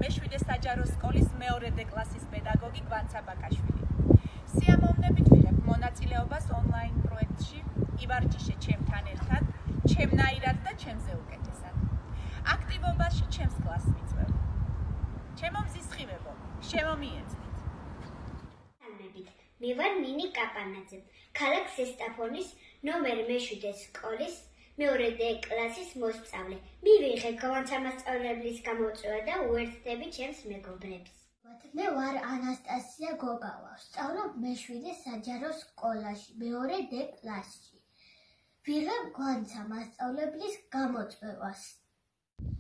მე-7 საჯარო სკოლის მეორე კლასის პედაგოგი გვანცა ბაკაშვილი. სიამოვნებით ვიღებ მონაწილეობას ონლაინ პროექტში ივარჯიშე ჩემთან ერთად, ჩემნაირად და ჩემზე უკეთესად. აქტივობაში ჩემს კლასს მიწვევ. ჩემო მზისხივებო, შემომიეცნით. მე ვარ მინი კაპანაძე, ქალაქ ზესტაფონის ნომერ მე-7 სკოლის მეორე კლასის მოსწავლე. მივიღე განმასწავლებლის გამოწვევა და უერთდები ჩემს მეგობრებს. მე ვარ ანასტასია გოგავა, ვსწავლობ მე-7 საჯარო სკოლაში, მეორე კლასში. ვიღებ განმასწავლებლის გამოწვევას.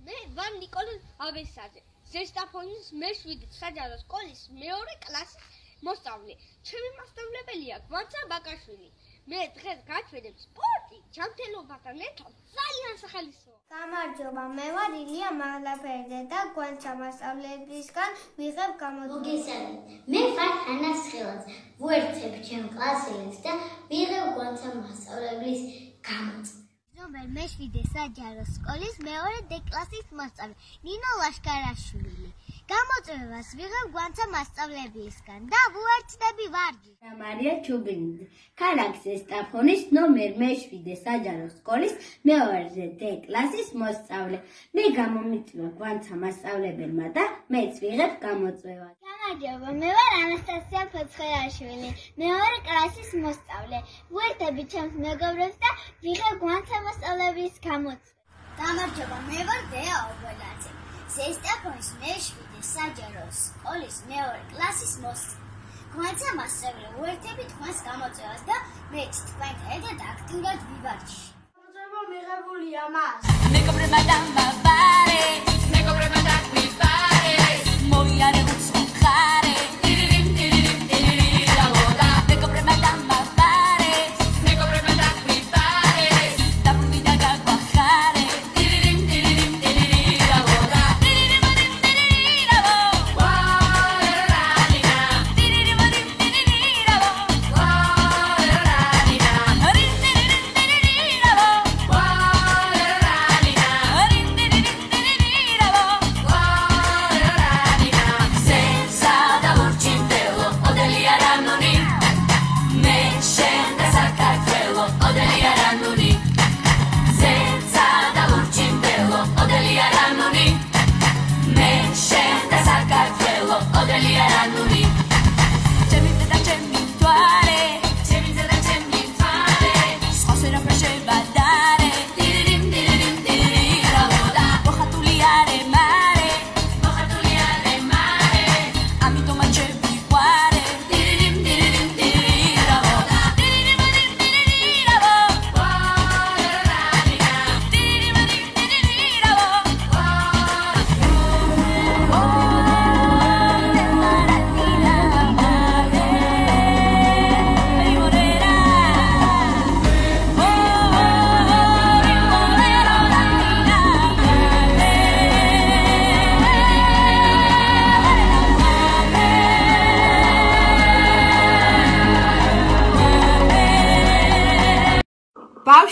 მე ვარ ნიკოლოზ ავესაძე, ზესტაფონის მე-7 საჯარო სკოლის მეორე კლასის მოსწავლე. ჩემი მასწავლებელია გვანცა ბაკაშვილი. მე დღეს გაჩვენებ სპორტი, ჯანმრთელობასთან ერთად ძალიან სახალისოა. გამარჯობა, მე ვარ ილია მაღლაფერდე და გვანცა მასწავლებლისგან ვიღებ გამოწვევას. მე ვარ ანა სხილაძე, ვუერთებ ჩემ კლასელებს და ვიღებ გვანცა მასწავლებლის გამოწვევას. ნომერ მე-7 საჯარო სკოლის მეორე კლასის მოსწავლე ნინო ლაშქარაშვილი. გამოწვევას ვიღებ გვანცა მასწავლებლისგან და ვუერთდები ვარჯიშს. მარია ჩუბინიძე, ქალაქ ზესტაფონის ნომერ მე-7 საჯარო სკოლის მეორე კლასის მოსწავლე. მე გამომიწვია გვანცა მასწავლებელმა და მეც ვიღებ გამოწვევას. გამარჯობა, მე ვარ ანასტასია ფოცხერაშვილი, მეორე კლასის მოსწავლე. ვუერთები ჩემს მეგობრებს და ვიღებ გვანცა მასწავლებლის გამოწვევას. გამარჯობა, მე ვარ დეა ობოლაძე, ზესტაფონის მე-7 საჯარო სკოლის მეორე კლასის მოსწავლე. გვანცა მასწავლე უერთები თქვენს გამოწვევას და მეც თქვენთან ერთად აქტიურად ვივარჯიშ. გამოწვევა მიღებულია მას. მეგობრებმა დამაბარე, მეგობრებმა დაგვიბარე, მოიარე უცხო ხარე.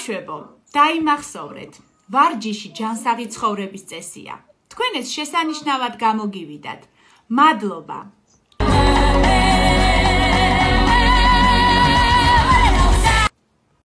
ბავშვებო, დაიმახსოვრეთ, ვარჯიში ჯანსაღი ცხოვრების წესია. თქვენ ეს შესანიშნავად გამოგივიდათ. მადლობა.